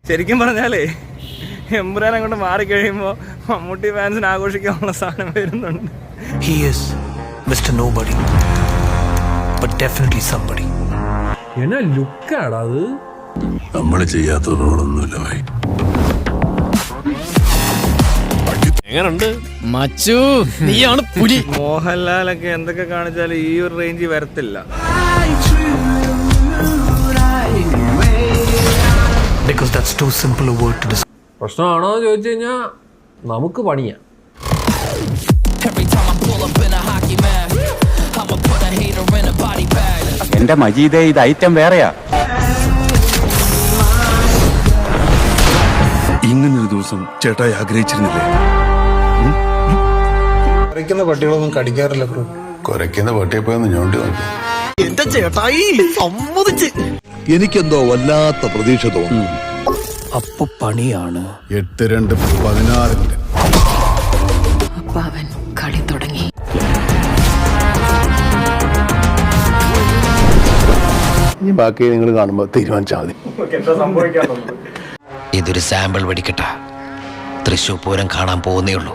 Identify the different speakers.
Speaker 1: ശരിക്കും പറഞ്ഞാലേ എമ്പുരാൻ അങ്ങോട്ട് മാറിക്കഴിയുമ്പോൾ മമ്മൂട്ടി ഫാൻസിന് ആഘോഷിക്കാനുള്ള സാധനം വരുന്നുണ്ട്.
Speaker 2: He is Mr. Nobody, but definitely somebody.
Speaker 3: എന്നാ ലുക്കാടാ അത്.
Speaker 4: നമ്മൾ ചെയ്യാത്ത റോളൊന്നുമില്ല ഭായി.
Speaker 5: എങ്ങനുണ്ട് മച്ചു, നീയാണ് പുലി.
Speaker 1: മോഹൻലാലൊക്കെ എന്തൊക്കെ കാണിച്ചാലും ഈ ഒരു റേഞ്ചിൽ വരത്തില്ല.
Speaker 2: Because that's too simple a word to describe.
Speaker 3: പ്രശ്നമാണോ എന്ന് ചോദിച്ചു കഴിഞ്ഞാ നമുക്ക് പണിയാ.
Speaker 6: എന്റെ മജീദേ, ഇത് ഐറ്റം വേറെയാ.
Speaker 4: ഇങ്ങനൊരു ദിവസം ചേട്ടായി ആഗ്രഹിച്ചിരുന്നില്ലേ?
Speaker 7: കുരയ്ക്കുന്ന പട്ടികളൊന്നും കടിക്കാറില്ല ബ്രോ.
Speaker 4: കുരയ്ക്കുന്ന പട്ടിയെ പോയൊന്ന് ഞോണ്ടി നോക്കി.
Speaker 2: എന്റെ ചേട്ടായി സമ്മതിച്ച്.
Speaker 4: എനിക്കെന്തോ വല്ലാത്ത പ്രതീക്ഷ തോന്നുന്നു.
Speaker 2: അപ്പൊ പണിയാണ്.
Speaker 4: 8-2-16.
Speaker 8: അപ്പാവൻ കളി തുടങ്ങി.
Speaker 4: ഇനി ബാക്കി നിങ്ങൾ കാണുമ്പോ തീരുമാനിച്ചാൽ മതി.
Speaker 5: ഇതൊരു സാമ്പിൾ വെടിക്കട്ട. തൃശ്ശൂർ പൂരം കാണാൻ പോകുന്നേ ഉള്ളൂ.